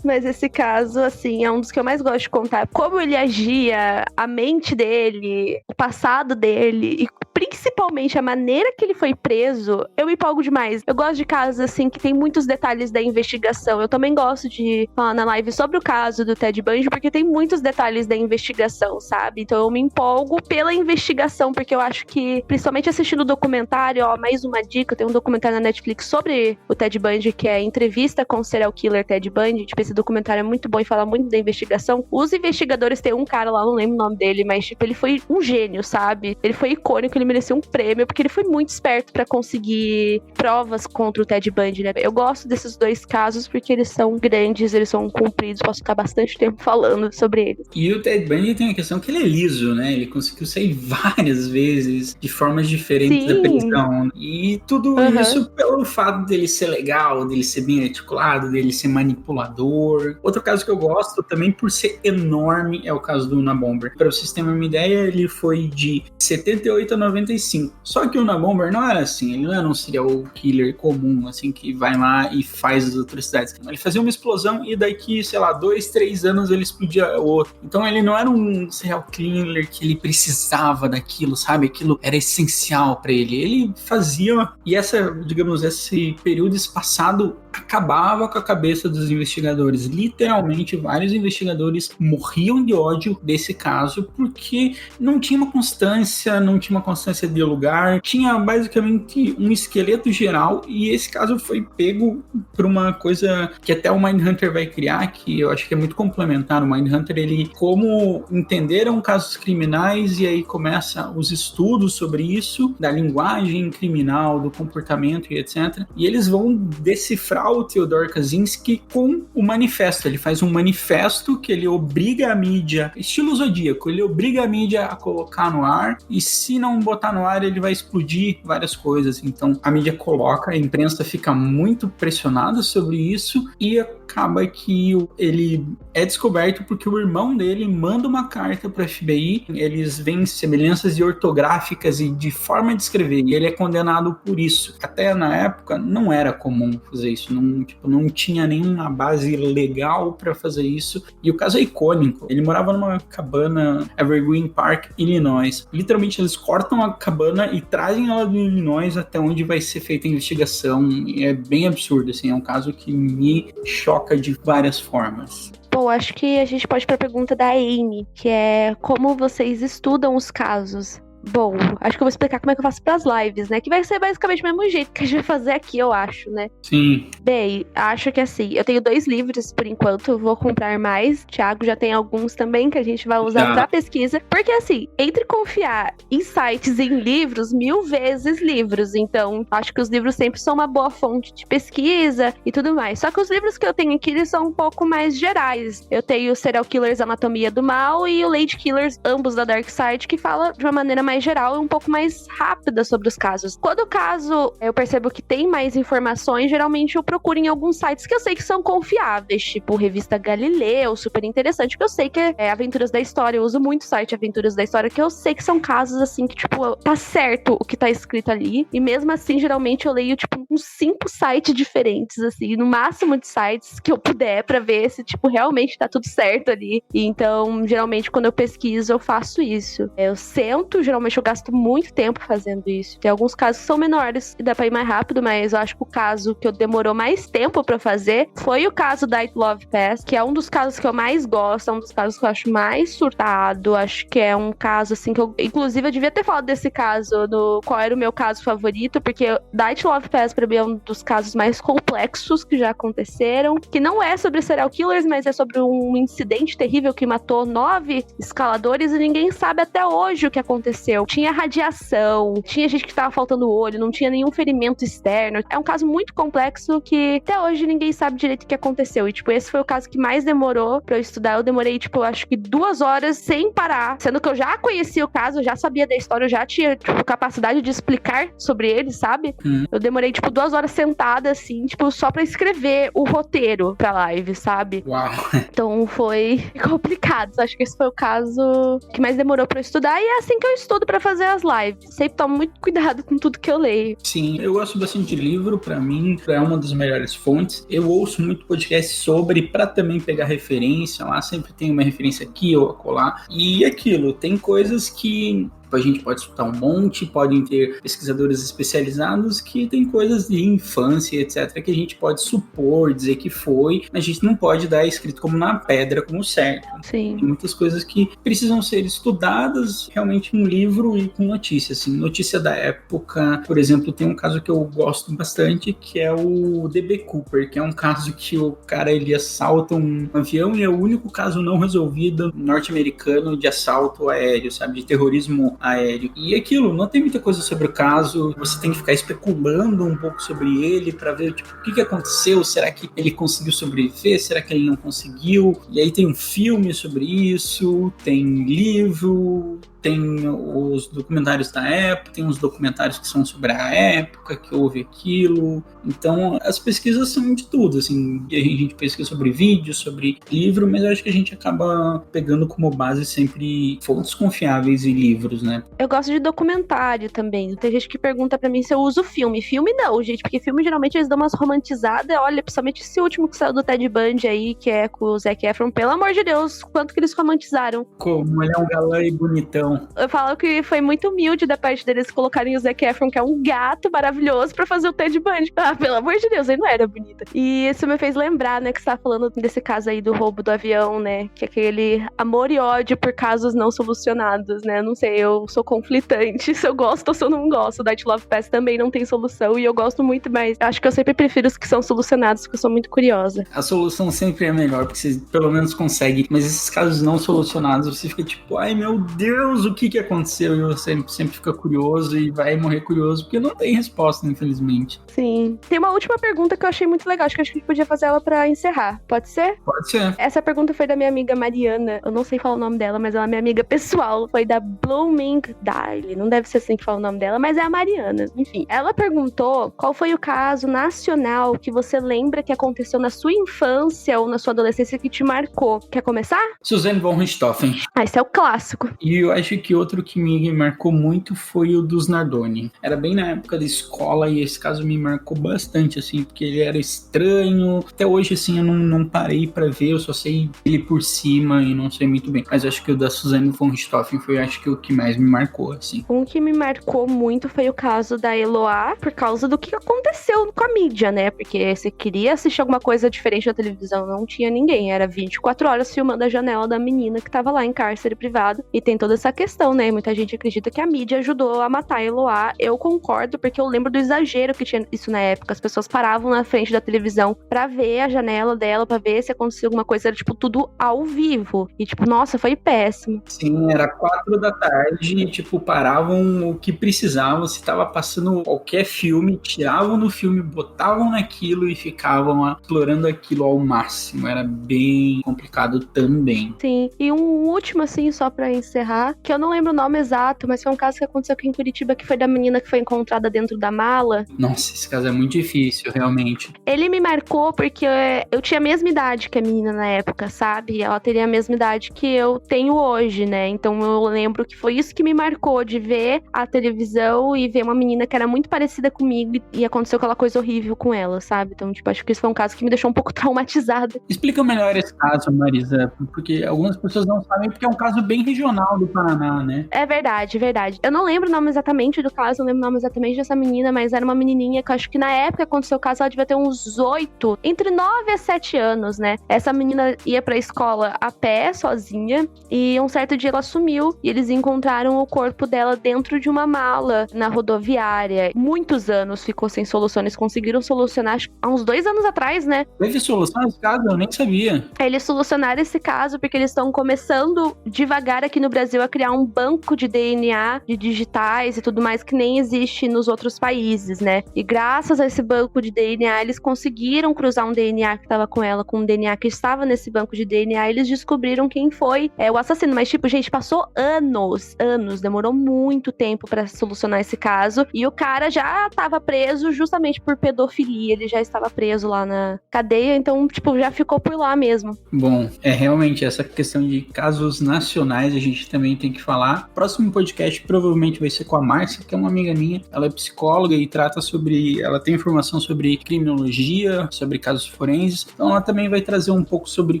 Mas esse caso, assim, é um dos que eu mais gosto de contar. Como ele agia, a mente dele, o passado dele, e principalmente a maneira que ele foi preso, eu me empolgo demais. Eu gosto de casos, assim, que tem muitos detalhes da investigação. Eu também gosto de falar na live sobre o caso do Ted Bundy, porque tem muitos detalhes da investigação, sabe? Então eu me empolgo pela investigação, porque eu acho que, principalmente assistindo o documentário, mais uma dica, tem um documentário na Netflix sobre o Ted Bundy, que é Entrevista com o Serial Killer Ted Bundy. Tipo, esse documentário é muito bom e fala muito da investigação. Os investigadores, tem um cara lá, não lembro o nome dele, mas, tipo, ele foi um gênio, sabe? Ele foi icônico, ele mereceu um prêmio, porque ele foi muito esperto pra conseguir provas contra o Ted Bundy, né? Eu gosto desses dois casos porque eles são grandes, eles são compridos, posso ficar bastante tempo falando sobre eles. E o Ted Bundy tem a questão que ele é liso, né? Ele conseguiu sair várias vezes de formas diferentes da prisão. E tudo isso pelo fato dele ser legal, dele ser bem articulado, dele ser manipulador. Outro caso que eu gosto também por ser enorme é o caso do Unabomber. Pra vocês terem uma ideia, ele foi de 78 a 1995. Só que o Unabomber não era assim, ele não era um serial killer comum, assim, que vai lá e faz as atrocidades. Ele fazia uma explosão e daqui, sei lá, 2, 3 anos ele explodia o outro. Então ele não era um serial killer que ele precisava daquilo, sabe? Aquilo era essencial pra ele. Ele fazia, e esse período espaçado acabava com a cabeça dos investigadores. Literalmente, vários investigadores morriam de ódio desse caso porque não tinha uma constância de lugar, tinha basicamente um esqueleto geral, e esse caso foi pego por uma coisa que até o Mindhunter vai criar, que eu acho que é muito complementar. O Mindhunter, ele, como entenderam casos criminais, e aí começa os estudos sobre isso, da linguagem criminal, do comportamento e etc. E eles vão decifrar o Theodore Kaczynski com o manifesto. Ele faz um manifesto que ele obriga a mídia, estilo Zodíaco, ele obriga a mídia a colocar no ar, e se não botar no ar, ele vai explodir várias coisas. Então a mídia coloca, a imprensa fica muito pressionada sobre isso, e acaba que ele é descoberto porque o irmão dele manda uma carta para o FBI. Eles veem semelhanças ortográficas e de forma de escrever, e ele é condenado por isso. Até na época não era comum fazer isso, não tinha nenhuma base legal para fazer isso, e o caso é icônico. Ele morava numa cabana, Evergreen Park, Illinois. Literalmente eles cortam a cabana e trazem ela do Illinois até onde vai ser feita a investigação, e é bem absurdo, assim, é um caso que me choca de várias formas. Bom, acho que a gente pode ir para a pergunta da Amy, que é como vocês estudam os casos. Bom, acho que eu vou explicar como é que eu faço pras lives, né? Que vai ser basicamente o mesmo jeito que a gente vai fazer aqui, eu acho, né? Sim. Bem, acho que assim, eu tenho 2 livros por enquanto, vou comprar mais. Thiago já tem alguns também que a gente vai usar pra pesquisa. Porque assim, entre confiar em sites e em livros, 1000 vezes livros. Então, acho que os livros sempre são uma boa fonte de pesquisa e tudo mais. Só que os livros que eu tenho aqui, eles são um pouco mais gerais. Eu tenho o Serial Killers, Anatomia do Mal, e o Lady Killers, ambos da Dark Side, que fala de uma maneira mais geral e um pouco mais rápida sobre os casos. Quando o caso eu percebo que tem mais informações, geralmente eu procuro em alguns sites que eu sei que são confiáveis, tipo Revista Galileu, super interessante, que eu sei que é Aventuras da História. Eu uso muito o site Aventuras da História, que eu sei que são casos assim que, tipo, tá certo o que tá escrito ali, e mesmo assim, geralmente eu leio, tipo, uns 5 sites diferentes, assim, no máximo de sites que eu puder, pra ver se, tipo, realmente tá tudo certo ali. E então, geralmente, quando eu pesquiso, eu faço isso. Eu sento, geralmente eu gasto muito tempo fazendo isso. Tem alguns casos que são menores e dá pra ir mais rápido, mas eu acho que o caso que eu demorou mais tempo pra fazer foi o caso da It Love Pass, que é um dos casos que eu mais gosto, é um dos casos que eu acho mais surtado. Acho que é um caso, assim, que eu... Inclusive, eu devia ter falado desse caso, no qual era o meu caso favorito, porque da It Love Pass, pra mim, é um dos casos mais complexos que já aconteceram, que não é sobre serial killers, mas é sobre um incidente terrível que matou 9 escaladores e ninguém sabe até hoje o que aconteceu. Tinha radiação, tinha gente que tava faltando olho, não tinha nenhum ferimento externo. É um caso muito complexo que até hoje ninguém sabe direito o que aconteceu. E, tipo, esse foi o caso que mais demorou pra eu estudar. Eu demorei, tipo, acho que 2 horas sem parar. Sendo que eu já conhecia o caso, eu já sabia da história, eu já tinha, tipo, capacidade de explicar sobre ele, sabe? Eu demorei, tipo, 2 horas sentada, assim, tipo, só pra escrever o roteiro pra live, sabe? Uau! Então foi complicado. Acho que esse foi o caso que mais demorou pra eu estudar, e é assim que eu estudo pra fazer as lives. Sempre tomo muito cuidado com tudo que eu leio. Sim, eu gosto bastante de livro, pra mim é uma das melhores fontes. Eu ouço muito podcast sobre, pra também pegar referência lá, sempre tem uma referência aqui ou acolá. E aquilo, tem coisas que a gente pode escutar um monte, podem ter pesquisadores especializados que tem coisas de infância, etc., que a gente pode supor, dizer que foi, mas a gente não pode dar escrito como na pedra, como certo. Sim. Tem muitas coisas que precisam ser estudadas realmente em livro e com notícia, assim. Notícia da época, por exemplo, tem um caso que eu gosto bastante, que é o D.B. Cooper, que é um caso que o cara, ele assalta um avião, e é o único caso não resolvido norte-americano de assalto aéreo, sabe, de terrorismo aéreo. E aquilo, não tem muita coisa sobre o caso, você tem que ficar especulando um pouco sobre ele pra ver, tipo, o que aconteceu, será que ele conseguiu sobreviver, será que ele não conseguiu? E aí tem um filme sobre isso, tem livro, tem os documentários da época, tem os documentários que são sobre a época, que houve aquilo. Então, as pesquisas são de tudo, assim, a gente pesquisa sobre vídeo, sobre livro, mas eu acho que a gente acaba pegando como base sempre fontes confiáveis e livros, né? Eu gosto de documentário também. Tem gente que pergunta pra mim se eu uso filme. Filme não, gente, porque filme geralmente eles dão umas romantizadas. Olha, principalmente esse último que saiu do Ted Bundy aí, que é com o Zac Efron, pelo amor de Deus, quanto que eles romantizaram. Como ele é um galã e bonitão. Eu falo que foi muito humilde da parte deles colocarem o Zac Efron, que é um gato maravilhoso, pra fazer o Ted Bundy. Ah, pelo amor de Deus, ele não era bonita. E isso me fez lembrar, né, que você tá falando desse caso aí do roubo do avião, né, que é aquele amor e ódio por casos não solucionados, né, não sei, eu sou conflitante, se eu gosto ou se eu não gosto. O Night Love Pass também não tem solução e eu gosto muito, mas acho que eu sempre prefiro os que são solucionados, porque eu sou muito curiosa. A solução sempre é melhor, porque você pelo menos consegue, mas esses casos não solucionados, você fica tipo, ai meu Deus, o que aconteceu? E você sempre fica curioso e vai morrer curioso, porque não tem resposta, infelizmente. Sim. Tem uma última pergunta que eu achei muito legal, acho que a gente podia fazer ela pra encerrar, pode ser? Pode ser. Essa pergunta foi da minha amiga Mariana, eu não sei falar o nome dela, mas ela é minha amiga pessoal, foi da Blooming Daily, não deve ser assim que fala o nome dela, mas é a Mariana, enfim. Ela perguntou qual foi o caso nacional que você lembra que aconteceu na sua infância ou na sua adolescência que te marcou. Quer começar? Suzane von Richthofen. Ah, esse é o clássico. E eu acho que outro que me marcou muito foi o dos Nardoni. Era bem na época da escola e esse caso me marcou bastante, assim, porque ele era estranho. Até hoje, assim, eu não parei pra ver, eu só sei ele por cima e não sei muito bem. Mas acho que o da Suzane von Richthofen foi, acho que o que mais me marcou, assim. Um que me marcou muito foi o caso da Eloá, por causa do que aconteceu com a mídia, né? Porque você queria assistir alguma coisa diferente na televisão, não tinha ninguém. Era 24 horas filmando a janela da menina que tava lá em cárcere privado. E tem toda essa questão, né? Muita gente acredita que a mídia ajudou a matar a Eloá. Eu concordo, porque eu lembro do exagero que tinha isso na época. As pessoas paravam na frente da televisão pra ver a janela dela, pra ver se acontecia alguma coisa. Era, tipo, tudo ao vivo. E, tipo, nossa, foi péssimo. Sim, era 4 da tarde e, tipo, paravam o que precisavam. Se tava passando qualquer filme, tiravam no filme, botavam naquilo e ficavam explorando aquilo ao máximo. Era bem complicado também. Sim, e um último, assim, só pra encerrar, que eu não lembro o nome exato, mas foi um caso que aconteceu aqui em Curitiba, que foi da menina que foi encontrada dentro da mala. Nossa, esse caso é muito difícil, realmente. Ele me marcou porque eu tinha a mesma idade que a menina na época, sabe? Ela teria a mesma idade que eu tenho hoje, né? Então eu lembro que foi isso que me marcou, de ver a televisão e ver uma menina que era muito parecida comigo e aconteceu aquela coisa horrível com ela, sabe? Então, tipo, acho que isso foi um caso que me deixou um pouco traumatizada. Explica melhor esse caso, Marisa, porque algumas pessoas não sabem, porque é um caso bem regional do Paraná, né? É verdade, verdade. Eu não lembro o nome exatamente do caso, não lembro o nome exatamente dessa menina, mas era uma menininha que eu acho que na época que aconteceu o caso, ela devia ter uns 8, entre 9 a 7 anos, né? Essa menina ia pra escola a pé, sozinha, e um certo dia ela sumiu, e eles encontraram o corpo dela dentro de uma mala na rodoviária. Muitos anos ficou sem solução, eles conseguiram solucionar há uns 2 anos atrás, né? Teve solução nesse caso? Eu nem sabia. Eles solucionaram esse caso porque eles estão começando devagar aqui no Brasil a criar um banco de DNA, de digitais e tudo mais que nem existe nos outros países, né? E graças a esse banco de DNA, eles conseguiram cruzar um DNA que estava com ela com um DNA que estava nesse banco de DNA e eles descobriram quem foi o assassino. Mas, tipo, gente, passou anos, demorou muito tempo pra solucionar esse caso e o cara já tava preso justamente por pedofilia, ele já estava preso lá na cadeia, então, tipo, já ficou por lá mesmo. Bom, realmente essa questão de casos nacionais a gente também tem que falar. Próximo podcast provavelmente vai ser com a Márcia, que é uma amiga minha. Ela é psicóloga e trata sobre... Ela tem informação sobre criminologia, sobre casos forenses. Então ela também vai trazer um pouco sobre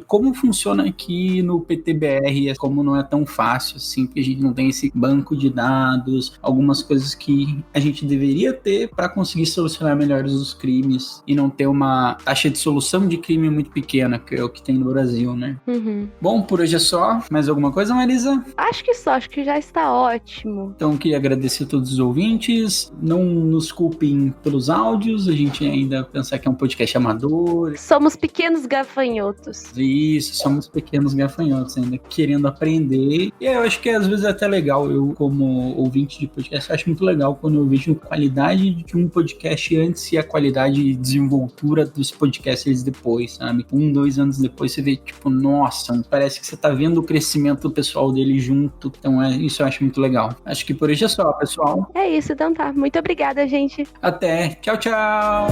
como funciona aqui no PTBR, como não é tão fácil assim, porque a gente não tem esse banco de dados, algumas coisas que a gente deveria ter para conseguir solucionar melhores os crimes e não ter uma taxa de solução de crime muito pequena, que é o que tem no Brasil, né? Uhum. Bom, por hoje é só. Mais alguma coisa, Marisa? Acho que só, acho que já está ótimo. Então, queria agradecer a todos os ouvintes. Não nos culpem pelos áudios, a gente ainda pensa que é um podcast amador. Somos pequenos gafanhotos. Isso, somos pequenos gafanhotos ainda querendo aprender. E eu acho que às vezes é até legal, eu como ouvinte de podcast, eu acho muito legal quando eu vejo a qualidade de um podcast antes e a qualidade de desenvoltura dos podcasters depois, sabe? 1, 2 anos depois você vê, tipo, nossa, parece que você tá vendo o crescimento do pessoal dele junto Então isso eu acho muito legal. Acho que por hoje é só, pessoal. É isso, então tá. Muito obrigada, gente. Até. Tchau, tchau.